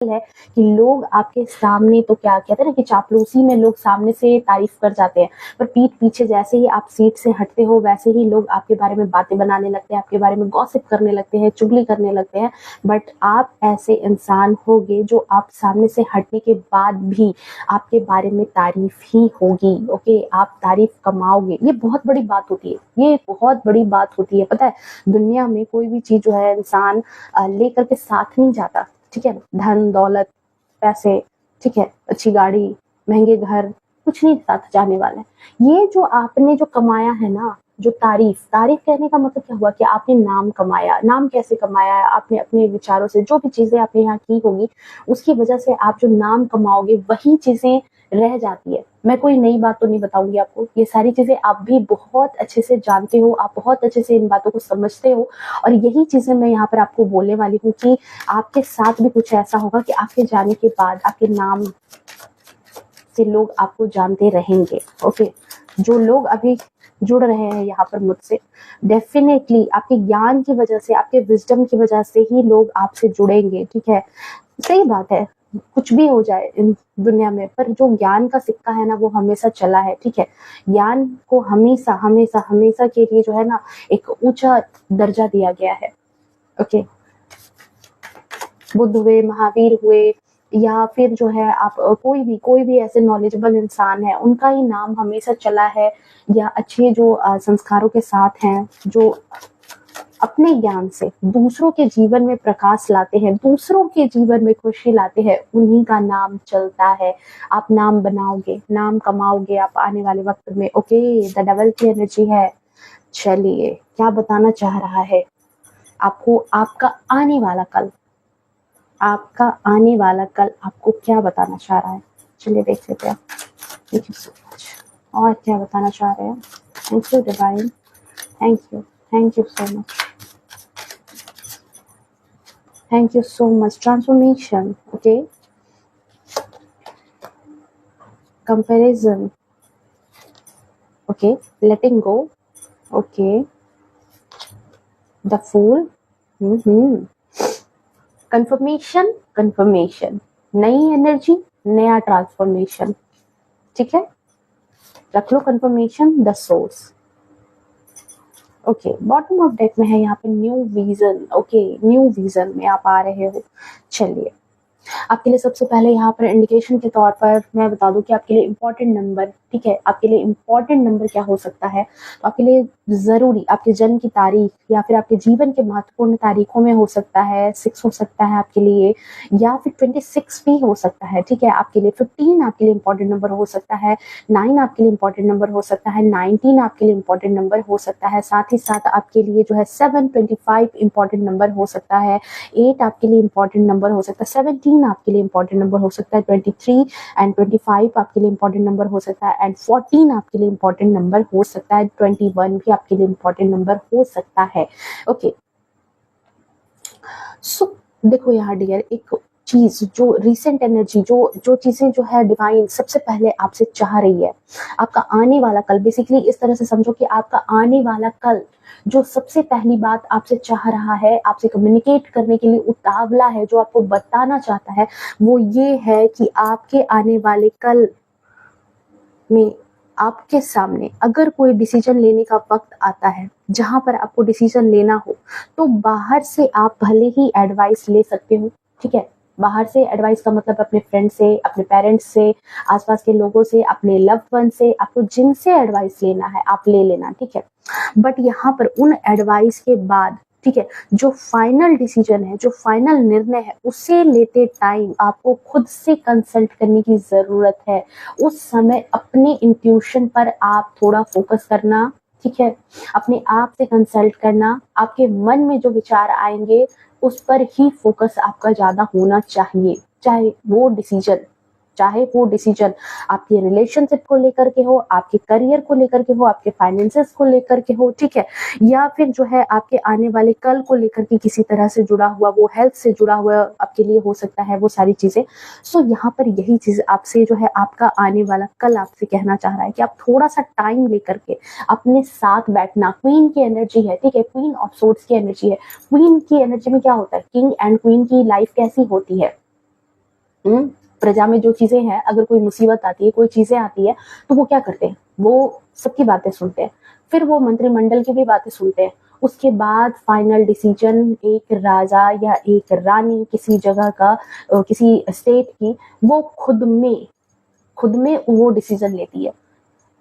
है कि लोग आपके सामने तो क्या कहते हैं ना कि चापलूसी में लोग सामने से तारीफ कर जाते हैं, पर पीठ पीछे जैसे ही आप सीट से हटते हो वैसे ही लोग आपके बारे में बातें बनाने लगते हैं, आपके बारे में गॉसिप करने लगते हैं, चुगली करने लगते हैं। बट आप ऐसे इंसान होगे जो आप सामने से हटने के बाद भी आपके बारे में तारीफ ही होगी। ओके, आप तारीफ कमाओगे। ये बहुत बड़ी बात होती है, ये बहुत बड़ी बात होती है। पता है, दुनिया में कोई भी चीज जो है इंसान लेकर के साथ नहीं जाता, ठीक है। धन दौलत पैसे, ठीक है, अच्छी गाड़ी, महंगे घर, कुछ नहीं साथ जाने वाला है। ये जो आपने जो कमाया है ना, जो तारीफ कहने का मतलब क्या हुआ कि आपने नाम कमाया। नाम कैसे कमाया है? आपने अपने विचारों से, जो भी चीजें आपने यहाँ की होगी उसकी वजह से आप जो नाम कमाओगे वही चीजें रह जाती है। मैं कोई नई बात तो नहीं बताऊंगी आपको, ये सारी चीजें आप भी बहुत अच्छे से जानते हो, आप बहुत अच्छे से इन बातों को समझते हो। और यही चीजें मैं यहाँ पर आपको बोलने वाली हूँ कि आपके साथ भी कुछ ऐसा होगा कि आपके जाने के बाद आपके नाम से लोग आपको जानते रहेंगे। ओके, जो लोग अभी जुड़ रहे हैं यहाँ पर मुझसे, डेफिनेटली आपके ज्ञान की वजह से, आपके विजडम की वजह से ही लोग आपसे जुड़ेंगे, ठीक है। सही बात है, कुछ भी हो जाए इन दुनिया में, पर जो ज्ञान का सिक्का है ना वो हमेशा चला है, ठीक है। ज्ञान को हमेशा हमेशा हमेशा के लिए जो है ना एक ऊंचा दर्जा दिया गया है। ओके, बुद्ध हुए, महावीर हुए, या फिर जो है आप कोई भी ऐसे नॉलेजेबल इंसान है, उनका ही नाम हमेशा चला है। या अच्छे जो संस्कारों के साथ हैं, जो अपने ज्ञान से दूसरों के जीवन में प्रकाश लाते हैं, दूसरों के जीवन में खुशी लाते हैं, उन्हीं का नाम चलता है। आप नाम बनाओगे, नाम कमाओगे आप आने वाले वक्त में। ओके, द डबल की एनर्जी है। चलिए, क्या बताना चाह रहा है आपको आपका आने वाला कल? आपका आने वाला कल आपको क्या बताना चाह रहा है? चलिए देख लेते हैं। Thank you so much. और क्या बताना चाह रहे हैं? Thank you divine, thank you so much, thank you so much. Transformation, okay, comparison, okay, letting go, okay, the fool, confirmation, नई एनर्जी, नया ट्रांसफॉर्मेशन, ठीक है। रख लो confirmation, the source. Okay, bottom of deck में है यहाँ पे new vision. Okay, new vision में आप आ रहे हो। चलिए, आपके लिए सबसे पहले यहाँ पर इंडिकेशन के तौर पर मैं बता दूं कि आपके लिए इम्पोर्टेंट नंबर, ठीक है, आपके लिए इम्पोर्टेंट नंबर क्या हो सकता है। तो आपके लिए जरूरी आपके जन्म की तारीख या फिर आपके जीवन के महत्वपूर्ण तारीखों में हो सकता है 6 हो सकता है आपके लिए, या फिर 26 भी हो सकता है, ठीक है। आपके लिए 15 आपके लिए इम्पोर्टेंट नंबर हो सकता है, 9 आपके लिए इम्पोर्टेंट नंबर हो सकता है, 19 आपके लिए इम्पोर्टेंट नंबर हो सकता है। साथ ही साथ आपके लिए जो है 725 इम्पोर्टेंट नंबर हो सकता है, 8 आपके लिए इम्पोर्टेंट नंबर हो सकता है, 17 आपके लिए इम्पोर्टेंट नंबर हो सकता है, 23 एंड 25 आपके लिए इम्पोर्टेंट नंबर हो सकता है, एंड 14 आपके लिए इम्पोर्टेंट नंबर हो सकता है, 21 भी आपके लिए इम्पोर्टेंट नंबर हो सकता है। ओके, सो देखो यहाँ डियर, एक चीज जो रिसेंट एनर्जी, जो चीजें जो है डिवाइन सबसे पहले आपसे चाह रही है, आपका आने वाला कल, बेसिकली इस तरह से समझो कि आपका आने वाला कल जो सबसे पहली बात आपसे चाह रहा है, आपसे कम्युनिकेट करने के लिए उतावला है, जो आपको बताना चाहता है, वो ये है कि आपके आने वाले कल में आपके सामने अगर कोई डिसीजन लेने का वक्त आता है, जहां पर आपको डिसीजन लेना हो, तो बाहर से आप भले ही एडवाइस ले सकते हो, ठीक है। बाहर से एडवाइस का मतलब अपने फ्रेंड से, अपने पेरेंट्स से, आसपास के लोगों से, अपने लव्ड वन से, आपको जिनसे एडवाइस लेना है आप ले लेना, ठीक है। बट यहाँ पर उन एडवाइस के बाद, ठीक है, जो फाइनल डिसीजन है, जो फाइनल निर्णय है, उसे लेते टाइम आपको खुद से कंसल्ट करने की जरूरत है। उस समय अपने इंट्यूशन पर आप थोड़ा फोकस करना, ठीक है, अपने आप से कंसल्ट करना, आपके मन में जो विचार आएंगे उस पर ही फोकस आपका ज्यादा होना चाहिए। चाहे वो डिसीजन आपके रिलेशनशिप को लेकर के हो, आपके करियर को लेकर के हो, आपके फाइनेंसेस को लेकर के हो, ठीक है, या फिर जो है आपके आने वाले कल को लेकर के किसी तरह से जुड़ा हुआ, वो हेल्थ से जुड़ा हुआ आपके लिए हो सकता है, वो सारी चीजें। सो यहाँ पर यही चीज आपसे जो है आपका आने वाला कल आपसे कहना चाह रहा है कि आप थोड़ा सा टाइम लेकर के अपने साथ बैठना। क्वीन की एनर्जी है, ठीक है, क्वीन ऑफ सोर्ड्स की एनर्जी है। क्वीन की एनर्जी में क्या होता है, किंग एंड क्वीन की लाइफ कैसी होती है, प्रजा में जो चीजें हैं, अगर कोई मुसीबत आती है, कोई चीजें आती है, तो वो क्या करते हैं, वो सबकी बातें सुनते हैं, फिर वो मंत्रिमंडल की भी बातें सुनते हैं। उसके बाद फाइनल डिसीजन एक राजा या एक रानी किसी जगह का, किसी स्टेट की, वो खुद में वो डिसीजन लेती है,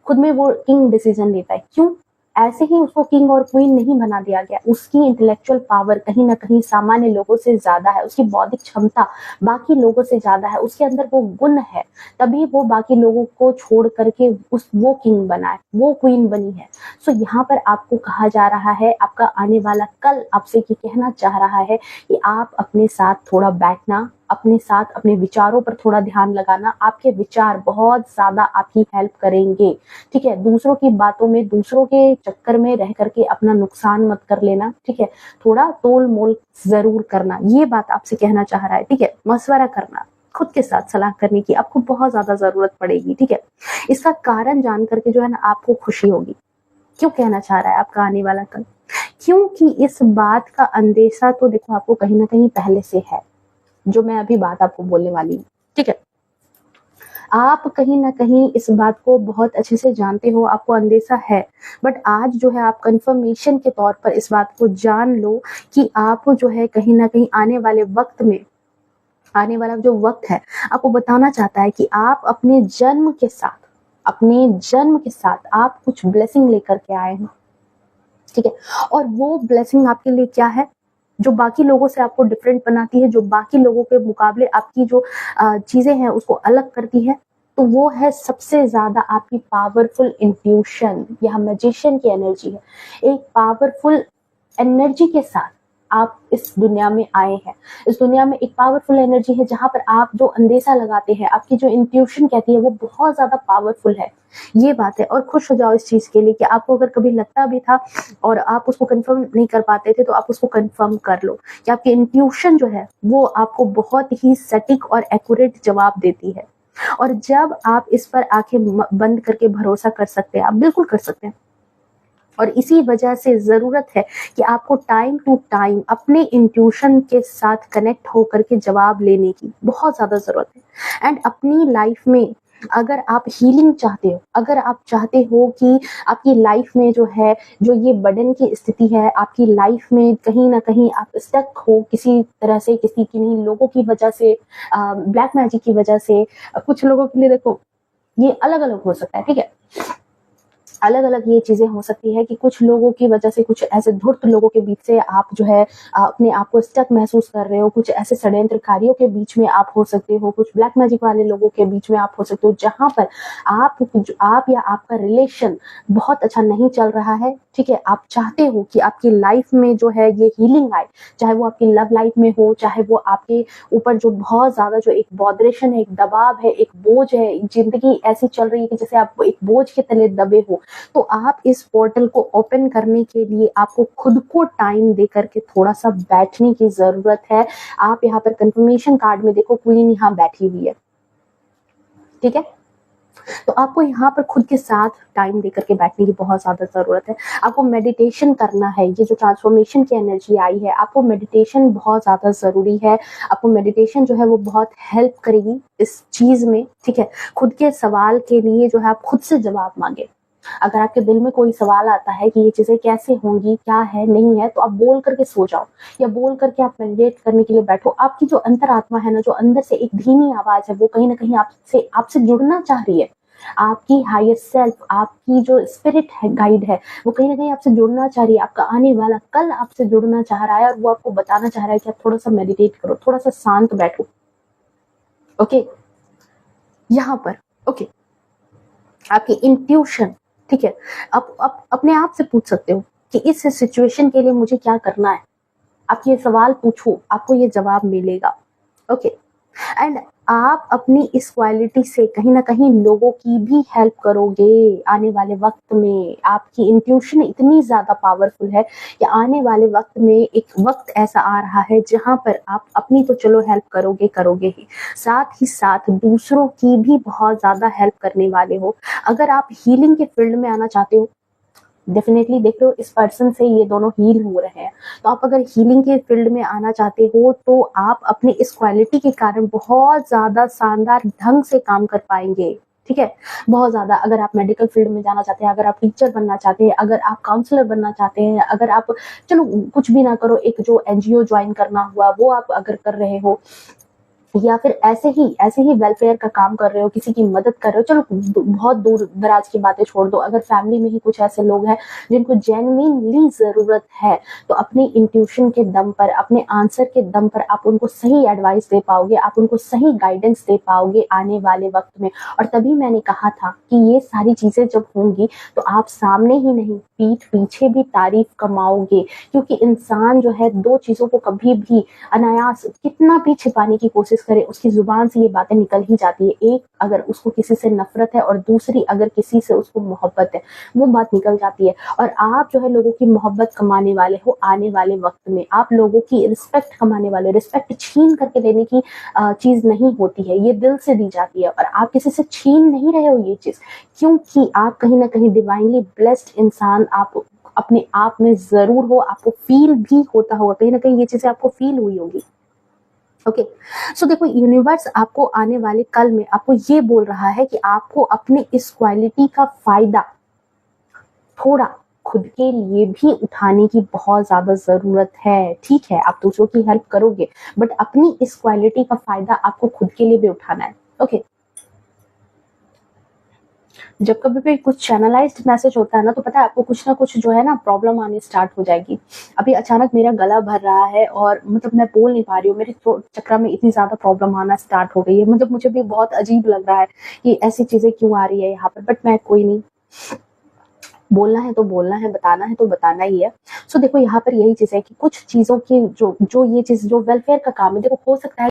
खुद में वो किंग डिसीजन लेता है। क्यों? ऐसे ही उसको किंग और क्वीन नहीं बना दिया गया। उसकी इंटेलेक्चुअल पावर कहीं ना कहीं सामान्य लोगों से ज्यादा है, उसकी बौद्धिक क्षमता बाकी लोगों से ज्यादा है, उसके अंदर वो गुण है, तभी वो बाकी लोगों को छोड़ करके वो किंग बना है, वो क्वीन बनी है। सो यहाँ पर आपको कहा जा रहा है, आपका आने वाला कल आपसे ये कहना चाह रहा है कि आप अपने साथ थोड़ा बैठना, अपने साथ अपने विचारों पर थोड़ा ध्यान लगाना। आपके विचार बहुत ज्यादा आपकी हेल्प करेंगे, ठीक है। दूसरों की बातों में, दूसरों के चक्कर में रह करके अपना नुकसान मत कर लेना, ठीक है। थोड़ा तोल मोल जरूर करना, ये बात आपसे कहना चाह रहा है, ठीक है। मशवरा करना, खुद के साथ सलाह करने की आपको बहुत ज्यादा जरूरत पड़ेगी, ठीक है। इसका कारण जान करके जो है ना आपको खुशी होगी। क्यों कहना चाह रहा है आपका आने वाला कल? क्योंकि इस बात का अंदेशा तो देखो आपको कहीं ना कहीं पहले से है, जो मैं अभी बात आपको बोलने वाली हूँ, ठीक है। आप कहीं ना कहीं इस बात को बहुत अच्छे से जानते हो, आपको अंदेशा है, बट आज जो है आप कंफर्मेशन के तौर पर इस बात को जान लो कि आप जो है कहीं ना कहीं आने वाले वक्त में, आने वाला जो वक्त है, आपको बताना चाहता है कि आप अपने जन्म के साथ, अपने जन्म के साथ आप कुछ ब्लेसिंग लेकर के आए हैं, ठीक है। और वो ब्लेसिंग आपके लिए क्या है, जो बाकी लोगों से आपको डिफरेंट बनाती है, जो बाकी लोगों के मुकाबले आपकी जो चीजें हैं उसको अलग करती है, तो वो है सबसे ज्यादा आपकी पावरफुल इंट्यूशन। यह मैजिशियन की एनर्जी है। एक पावरफुल एनर्जी के साथ आप इस दुनिया में आए हैं। इस दुनिया में एक पावरफुल एनर्जी है, जहां पर आप जो अंदेशा लगाते हैं, आपकी जो इंट्यूशन कहती है, वो बहुत ज्यादा पावरफुल है। ये बात है, और खुश हो जाओ इस चीज के लिए कि आपको अगर कभी लगता भी था और आप उसको कंफर्म नहीं कर पाते थे, तो आप उसको कंफर्म कर लो कि आपकी इंट्यूशन जो है वो आपको बहुत ही सटीक और एक्यूरेट जवाब देती है। और जब आप इस पर आंखें बंद करके भरोसा कर सकते हैं, आप बिल्कुल कर सकते हैं। और इसी वजह से जरूरत है कि आपको टाइम टू टाइम अपने इंट्यूशन के साथ कनेक्ट होकर के जवाब लेने की बहुत ज्यादा जरूरत है। एंड अपनी लाइफ में अगर आप हीलिंग चाहते हो, अगर आप चाहते हो कि आपकी लाइफ में जो है, जो ये बर्डन की स्थिति है आपकी लाइफ में, कहीं ना कहीं आप स्टक हो किसी तरह से, किसी किन्हीं लोगों की वजह से, ब्लैक मैजिक की वजह से। कुछ लोगों के लिए देखो ये अलग अलग हो सकता है, ठीक है, अलग अलग ये चीजें हो सकती है कि कुछ लोगों की वजह से, कुछ ऐसे धूर्त लोगों के बीच से आप जो है अपने आप को स्टक महसूस कर रहे हो, कुछ ऐसे षड्यंत्रकारियों के बीच में आप हो सकते हो, कुछ ब्लैक मैजिक वाले लोगों के बीच में आप हो सकते हो, जहां पर आप या आपका रिलेशन बहुत अच्छा नहीं चल रहा है, ठीक है। आप चाहते हो कि आपकी लाइफ में जो है ये हीलिंग आए, चाहे वो आपकी लव लाइफ में हो, चाहे वो आपके ऊपर जो बहुत ज्यादा जो एक बॉदरेशन है, एक दबाव है, एक बोझ है, जिंदगी ऐसी चल रही है कि जैसे आप एक बोझ के तले दबे हो, तो आप इस पोर्टल को ओपन करने के लिए आपको खुद को टाइम दे करके थोड़ा सा बैठने की जरूरत है। आप यहाँ पर कंफर्मेशन कार्ड में देखो क्वीन यहाँ बैठी हुई है, ठीक है। तो आपको यहाँ पर खुद के साथ टाइम देकर के बैठने की बहुत ज्यादा जरूरत है। आपको मेडिटेशन करना है। ये जो ट्रांसफॉर्मेशन की एनर्जी आई है, आपको मेडिटेशन बहुत ज्यादा जरूरी है। आपको मेडिटेशन जो है वो बहुत हेल्प करेगी इस चीज में, ठीक है। खुद के सवाल के लिए जो है आप खुद से जवाब मांगे। अगर आपके दिल में कोई सवाल आता है कि ये चीजें कैसे होंगी, क्या है, नहीं है, तो आप बोल करके सो जाओ, या बोल करके आप मेडिटेट करने के लिए बैठो। आपकी जो अंतरात्मा है ना, जो अंदर से एक धीमी आवाज है, वो कहीं ना कहीं आपसे जुड़ना चाह रही है। आपकी हायर सेल्फ, आपकी जो स्पिरिट है, गाइड है, वो कहीं ना कहीं आपसे जुड़ना चाह रही है। आपका आने वाला कल आपसे जुड़ना चाह रहा है, और वो आपको बताना चाह रहा है कि आप थोड़ा सा मेडिटेट करो, थोड़ा सा शांत बैठो। ओके, यहाँ पर ओके, आपकी इंट्यूशन, ठीक है। आप अपने आप से पूछ सकते हो कि इस सिचुएशन के लिए मुझे क्या करना है। आप ये सवाल पूछो, आपको ये जवाब मिलेगा। ओके, एंड आप अपनी इस क्वालिटी से कहीं ना कहीं लोगों की भी हेल्प करोगे आने वाले वक्त में। आपकी इंट्यूशन इतनी ज्यादा पावरफुल है कि आने वाले वक्त में एक वक्त ऐसा आ रहा है जहां पर आप अपनी तो चलो हेल्प करोगे ही, साथ ही साथ दूसरों की भी बहुत ज्यादा हेल्प करने वाले हो। अगर आप हीलिंग के फील्ड में आना चाहते हो, डेफिनेटली देख रहे हो इस पर्सन से ये दोनों हील हो रहे हैं। तो आप अगर हीलिंग के फील्ड में आना चाहते हो तो आप अपनी इस क्वालिटी के कारण बहुत ज़्यादा शानदार ढंग से काम कर पाएँगे, ठीक है? बहुत ज़्यादा। अगर आप मेडिकल फील्ड में जाना चाहते हैं, अगर आप टीचर बनना चाहते हैं, अगर आप काउंसलर बनना चाहते हैं, अगर आप चलो कुछ भी ना करो, एक जो एनजीओ जॉइन करना हुआ वो आप अगर कर रहे हो, या फिर ऐसे ही वेलफेयर का काम कर रहे हो, किसी की मदद कर रहे हो, चलो बहुत दूर दराज की बातें छोड़ दो, अगर फैमिली में ही कुछ ऐसे लोग हैं जिनको जेन्युइनली जरूरत है, तो अपनी इंट्यूशन के दम पर, अपने आंसर के दम पर आप उनको सही एडवाइस दे पाओगे, आप उनको सही गाइडेंस दे पाओगे आने वाले वक्त में। और तभी मैंने कहा था कि ये सारी चीजें जब होंगी तो आप सामने ही नहीं पीठ पीछे भी तारीफ कमाओगे, क्योंकि इंसान जो है दो चीजों को कभी भी अनायास कितना भी छिपाने की कोशिश करे, उसकी जुबान से ये बातें निकल ही जाती है। एक अगर उसको किसी से नफरत है और दूसरी अगर किसी से उसको मोहब्बत है, वो बात निकल जाती है। और आप जो है लोगों की मोहब्बत कमाने वाले हो, आने वाले वक्त में आप लोगों की रिस्पेक्ट कमाने वाले। रिस्पेक्ट छीन करके देने की चीज नहीं होती है, ये दिल से दी जाती है, और आप किसी से छीन नहीं रहे हो ये चीज, क्योंकि आप कहीं ना कहीं डिवाइनली ब्लेस्ड इंसान आप अपने आप में जरूर हो। आपको फील भी होता होगा, कहीं ना कहीं ये चीजें आपको फील हुई होगी। ओके, सो देखो यूनिवर्स आपको आने वाले कल में आपको ये बोल रहा है कि आपको अपने इस क्वालिटी का फायदा थोड़ा खुद के लिए भी उठाने की बहुत ज्यादा जरूरत है। ठीक है, आप दूसरों की हेल्प करोगे, बट अपनी इस क्वालिटी का फायदा आपको खुद के लिए भी उठाना है। ओके, जब कभी भी कुछ चैनलाइज्ड मैसेज होता है ना, तो पता है आपको कुछ ना कुछ जो है ना प्रॉब्लम आनी स्टार्ट हो जाएगी। अभी अचानक मेरा गला भर रहा है और मतलब मैं बोल नहीं पा रही हूँ, मेरे थ्रोट चक्र में इतनी ज्यादा प्रॉब्लम आना स्टार्ट हो गई है। मतलब मुझे भी बहुत अजीब लग रहा है कि ऐसी चीजें क्यों आ रही है यहाँ पर, बट मैं कोई नहीं, बोलना है तो बोलना है, बताना है तो बताना ही है। सो देखो यहाँ पर यही चीज है कि कुछ चीजों की जो ये चीज जो वेलफेयर का काम है, देखो हो सकता है